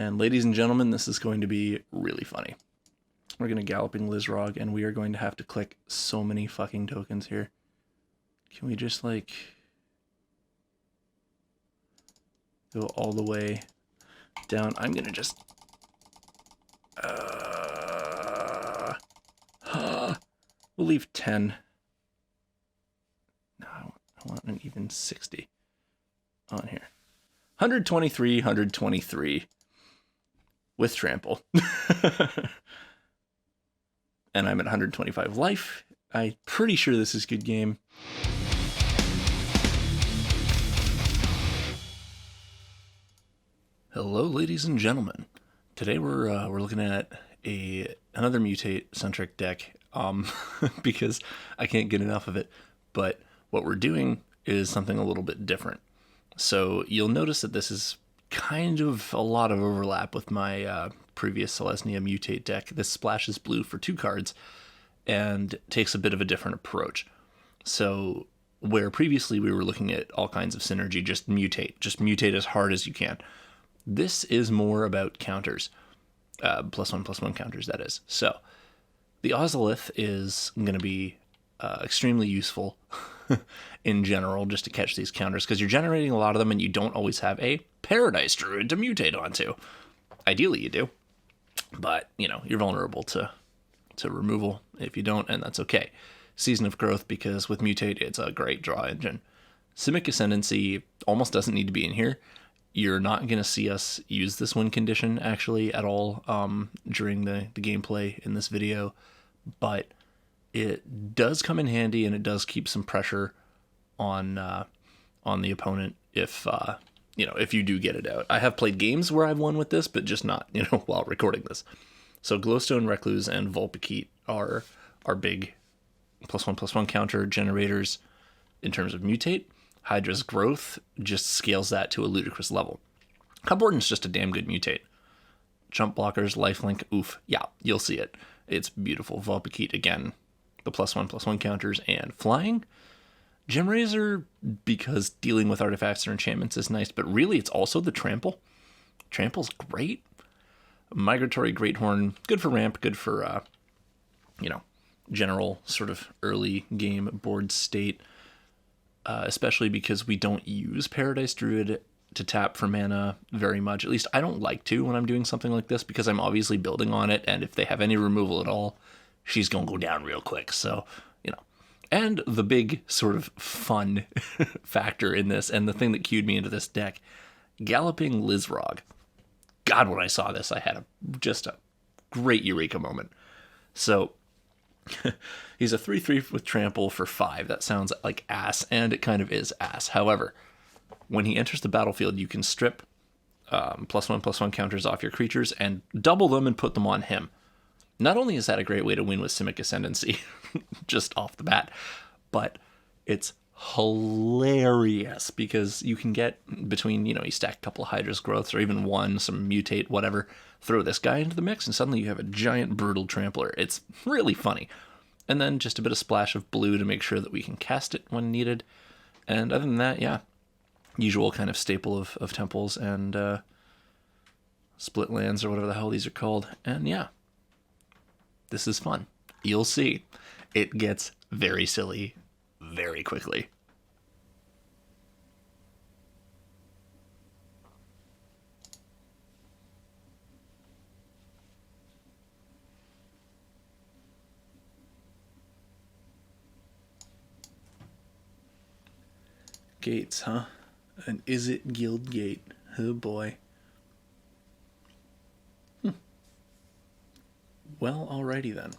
And ladies and gentlemen, this is going to be really funny. We're going to Galloping Lizrog, and we are going to have to click so many fucking tokens here. Can we just, like, go all the way down? I'm going to just... we'll leave 10. No, I want an even 60 on here. 123, 123 with trample. And I'm at 125 life. I'm pretty sure this is good game. Hello, ladies and gentlemen. Today we're looking at another Mutate centric deck because I can't get enough of it. But what we're doing is something a little bit different. So you'll notice that this is kind of a lot of overlap with my previous Selesnya Mutate deck. This splashes blue for 2 cards and takes a bit of a different approach. So where previously we were looking at all kinds of synergy, just mutate as hard as you can. This is more about counters, +1/+1 counters, that is. So the Ozolith is going to be extremely useful in general, just to catch these counters, because you're generating a lot of them and you don't always have a Paradise Druid to mutate onto. Ideally you do, but you know, you're vulnerable to removal if you don't, and that's okay. Season of Growth, because with Mutate it's a great draw engine. Simic Ascendancy almost doesn't need to be in here. You're not going to see us use this win condition actually at all during the gameplay in this video, but it does come in handy, and it does keep some pressure on the opponent if if you do get it out. I have played games where I've won with this, but just not while recording this. So Glowstone Recluse and Vulpikeet are big +1/+1 counter generators in terms of Mutate. Hydra's Growth just scales that to a ludicrous level. Cubwarden's just a damn good Mutate. Jump blockers, lifelink, oof, yeah, you'll see it. It's beautiful. Vulpikeet, again, the +1/+1 counters and flying. Gemrazer, because dealing with artifacts or enchantments is nice, but really it's also the trample. Trample's great. Migratory Greathorn, good for ramp, good for, general sort of early game board state, especially because we don't use Paradise Druid to tap for mana very much. At least I don't like to when I'm doing something like this, because I'm obviously building on it, and if they have any removal at all, she's going to go down real quick. So, and the big sort of fun factor in this, and the thing that cued me into this deck, Galloping Lizrog. God, when I saw this, I had just a great eureka moment. So he's a 3/3 with trample for 5. That sounds like ass, and it kind of is ass. However, when he enters the battlefield, you can strip +1/+1 counters off your creatures and double them and put them on him. Not only is that a great way to win with Simic Ascendancy, just off the bat, but it's hilarious because you can get between, you stack a couple of Hydra's Growths or even one, some Mutate, whatever, throw this guy into the mix, and suddenly you have a giant brutal trampler. It's really funny. And then just a bit of splash of blue to make sure that we can cast it when needed. And other than that, yeah, usual kind of staple of temples and split lands or whatever the hell these are called. And yeah, this is fun. You'll see. It gets very silly very quickly. Gates, huh? An Izzet Guild Gate. Oh boy. Well, alrighty then.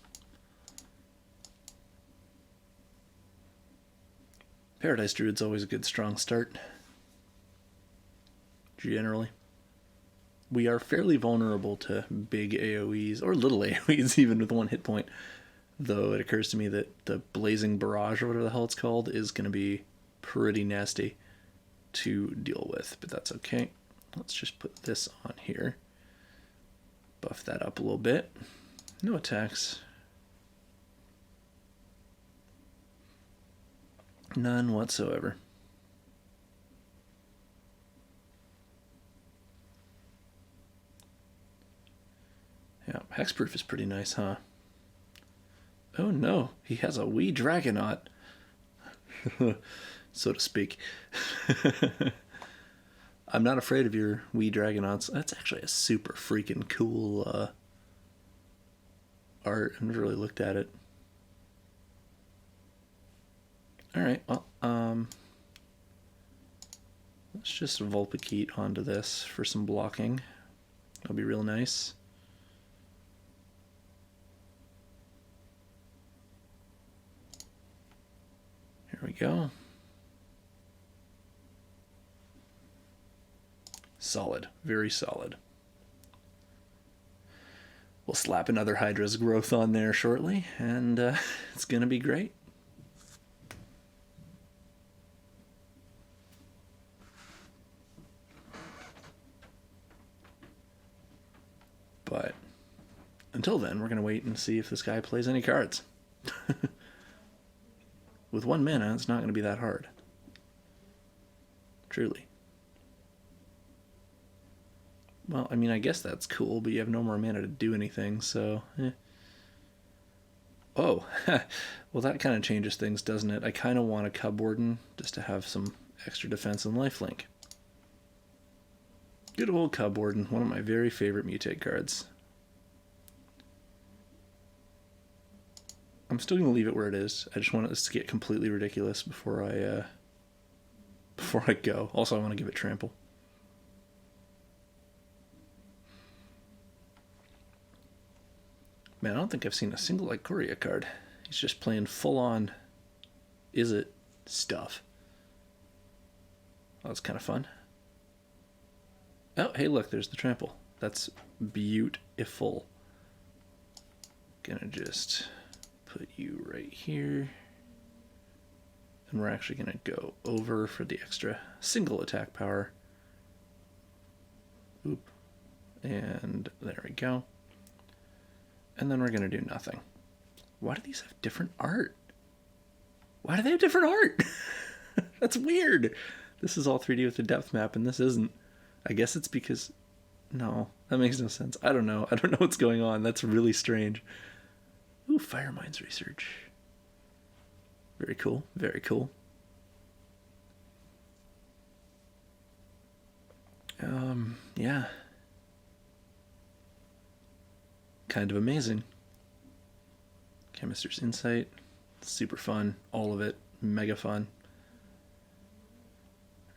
Paradise Druid's always a good strong start. Generally. We are fairly vulnerable to big AoEs, or little AoEs even with 1 hit point. Though it occurs to me that the Blazing Barrage, or whatever the hell it's called, is going to be pretty nasty to deal with. But that's okay. Let's just put this on here. Buff that up a little bit. No attacks. None whatsoever. Yeah, hexproof is pretty nice, huh? Oh no, he has a wee Dragonaut, so to speak. I'm not afraid of your wee Dragonauts. That's actually a super freaking cool art. I've never really looked at it. Alright, well, let's just Vulpikeet onto this for some blocking. That'll be real nice. Here we go. Solid, very solid. We'll slap another Hydra's growth on there shortly, and it's going to be great. But until then, we're going to wait and see if this guy plays any cards. With 1 mana, it's not going to be that hard. Truly. Well, I mean, I guess that's cool, but you have no more mana to do anything, so... Oh, well, that kind of changes things, doesn't it? I kind of want a Cubwarden just to have some extra defense and lifelink. Good old Cubwarden, one of my very favorite Mutate cards. I'm still going to leave it where it is. I just want this to get completely ridiculous before I go. Also, I want to give it trample. Man, I don't think I've seen a single Ikoria card. He's just playing full-on Izzet stuff. Oh, that's kind of fun. Oh, hey, look, there's the trample. That's beautiful. Gonna just put you right here. And we're actually gonna go over for the extra single attack power. Oop. And there we go. And then we're gonna do nothing. Why do these have different art? Why do they have different art? That's weird. This is all 3D with the depth map, and this isn't. I guess it's because... No, that makes no sense. I don't know. I don't know what's going on. That's really strange. Ooh, Firemind's Research. Very cool. Very cool. Yeah. Kind of amazing. Chemist's Insight. Super fun. All of it. Mega fun.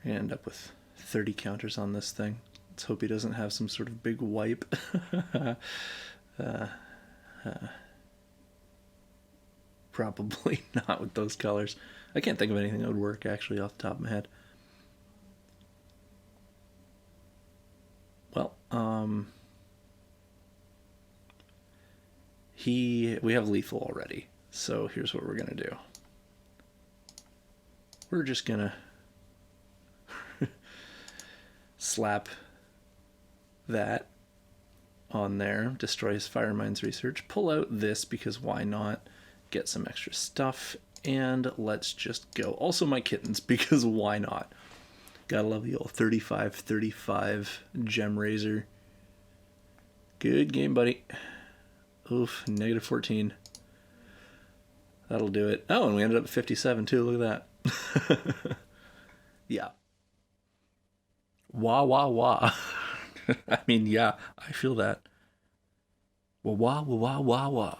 We're gonna end up with 30 counters on this thing. Let's hope he doesn't have some sort of big wipe. Probably not with those colors. I can't think of anything that would work actually off the top of my head. Well, we have lethal already, so here's what we're gonna do. We're just gonna slap that on there, destroy his Firemind's Research, pull out this because why not, get some extra stuff, and let's just go. Also my kittens, because why not? Gotta love the old 35-35 Gemrazer. Good game, buddy. Oof, -14. That'll do it. Oh, and we ended up at 57 too, look at that. Yeah. Wah, wah, wah. I mean, yeah, I feel that. Wah, wah, wah, wah, wah.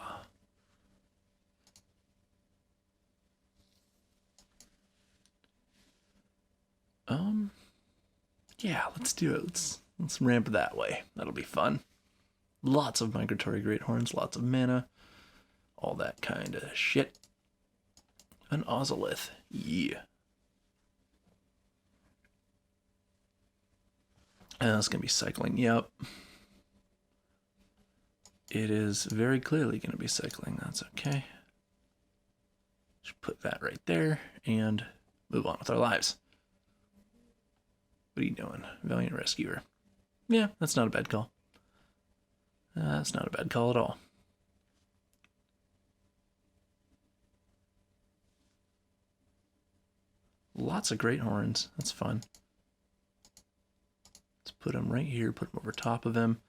Yeah, let's do it. Let's ramp that way. That'll be fun. Lots of Migratory Greathorns, lots of mana, all that kind of shit. An Ozolith, yeah. And that's gonna be cycling. Yep. It is very clearly gonna be cycling. That's okay. Just put that right there and move on with our lives. What are you doing? Valiant Rescuer. Yeah, that's not a bad call. That's not a bad call at all. Lots of Greathorns. That's fun. Let's put him right here, put him over top of him.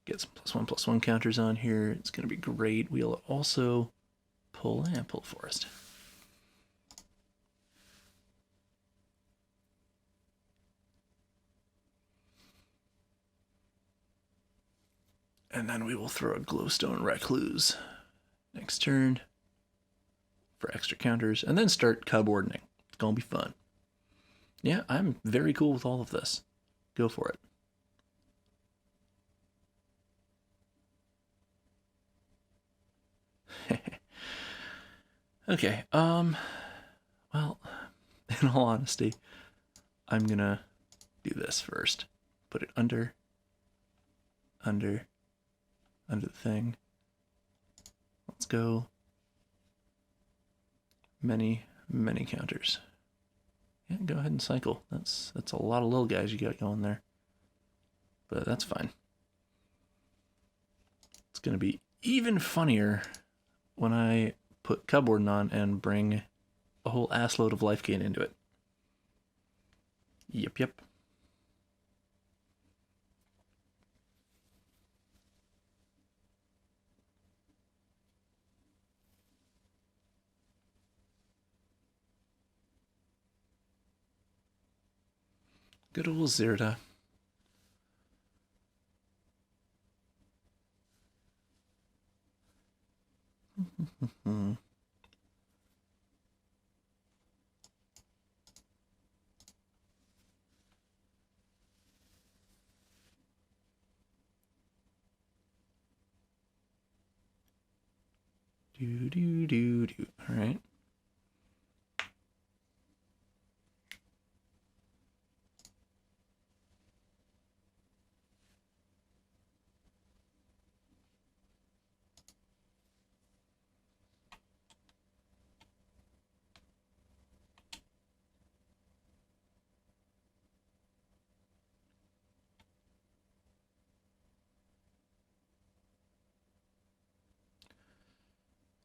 Get some +1/+1 counters on here. It's going to be great. We'll also pull Forest. And then we will throw a Glowstone Recluse next turn for extra counters, and then start Cubwardening. It's going to be fun. Yeah, I'm very cool with all of this. Go for it. Okay, well, in all honesty, I'm gonna do this first. Put it under the thing. Let's go. Many counters. Yeah, go ahead and cycle. That's a lot of little guys you got going there. But that's fine. It's gonna be even funnier when I put Cubwarden on and bring a whole assload of life gain into it. Yep. Good old Zirda. Do. All right.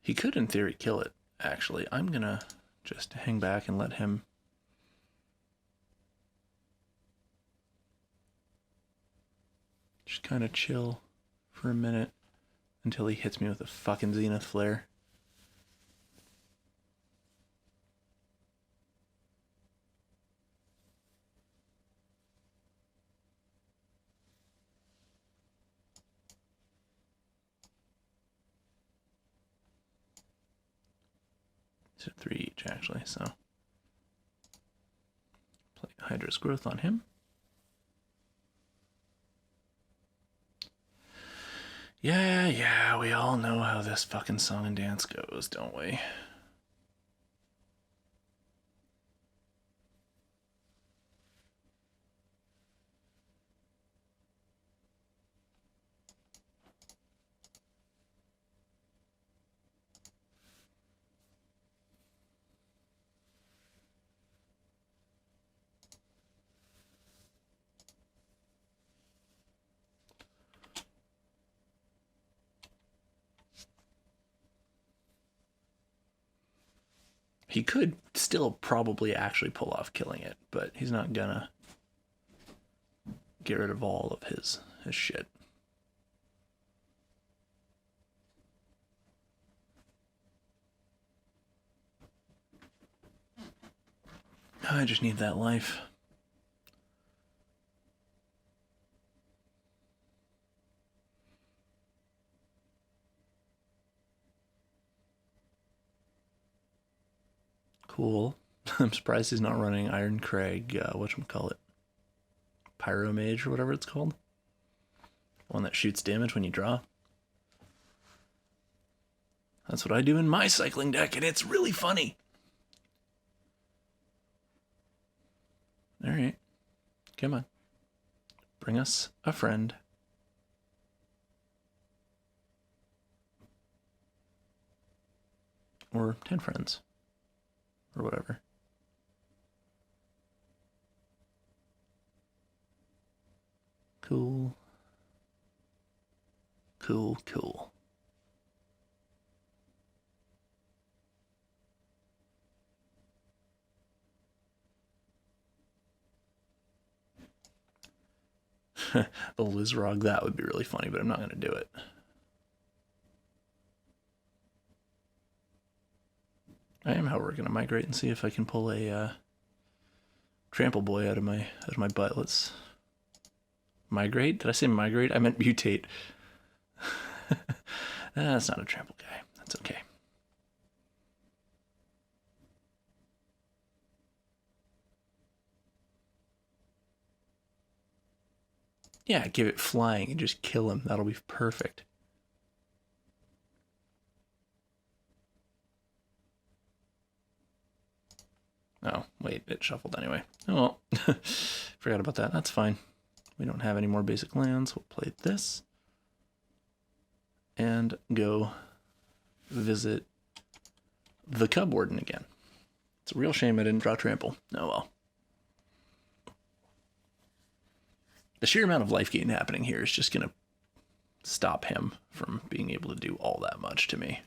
He could, in theory, kill it, actually. I'm gonna just hang back and let him just kind of chill for a minute until he hits me with a fucking Zenith Flare. So 3 each, actually, so play Hydra's Growth on him. Yeah, we all know how this fucking song and dance goes, don't we? He could still probably actually pull off killing it, but he's not gonna get rid of all of his shit. I just need that life. Cool. I'm surprised he's not running Iron Crag, whatchamacallit? Pyro Mage or whatever it's called. One that shoots damage when you draw. That's what I do in my cycling deck, and it's really funny. Alright. Come on. Bring us a friend. Or 10 friends. Or whatever. Cool. The Lizrog, that would be really funny, but I'm not going to do it. I am, however, going to migrate and see if I can pull a Trample Boy out of my butt. Let's migrate. Did I say migrate? I meant mutate. That's not a trample guy. That's okay. Yeah, give it flying and just kill him. That'll be perfect. Oh, wait, it shuffled anyway. Oh, well. Forgot about that. That's fine. We don't have any more basic lands. We'll play this. And go visit the Cubwarden again. It's a real shame I didn't draw Trample. Oh well. The sheer amount of life gain happening here is just going to stop him from being able to do all that much to me.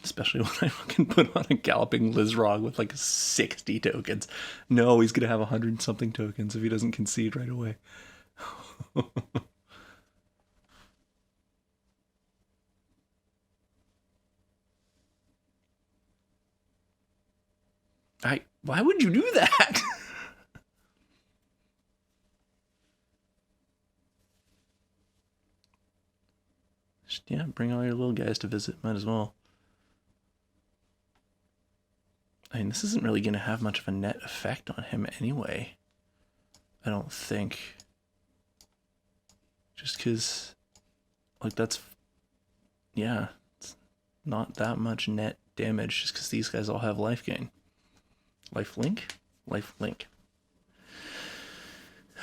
Especially when I can put on a Galloping Lizrog with like 60 tokens. No, he's going to have 100-something tokens if he doesn't concede right away. Why would you do that? Just, yeah, bring all your little guys to visit. Might as well. I mean, this isn't really going to have much of a net effect on him anyway. I don't think. Just because, like, that's, yeah, it's not that much net damage just because these guys all have life gain. Life link? Life link.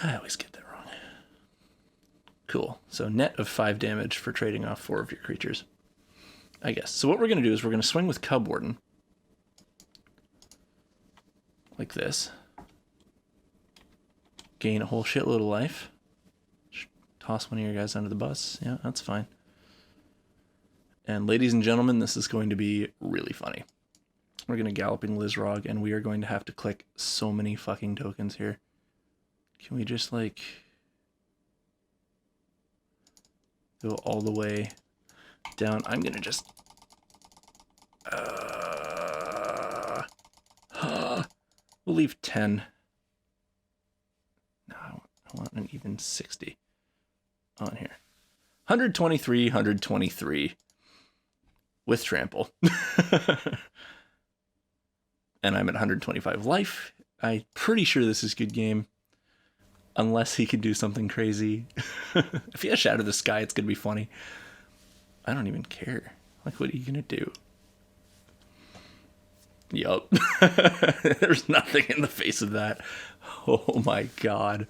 I always get that wrong. Cool. So net of 5 damage for trading off 4 of your creatures, I guess. So what we're going to do is we're going to swing with Cubwarden. Like this. Gain a whole shitload of life. Toss one of your guys under the bus. Yeah, that's fine. And ladies and gentlemen, this is going to be really funny. We're going to Galloping Lizrog, and we are going to have to click so many fucking tokens here. Can we just, like, go all the way down? I'm going to just... we'll leave 10. No, I want an even 60 on here. 123, 123 with Trample. And I'm at 125 life. I'm pretty sure this is good game. Unless he can do something crazy. If he has Shatter the Sky, it's going to be funny. I don't even care. Like, what are you going to do? Yup. There's nothing in the face of that. Oh my god.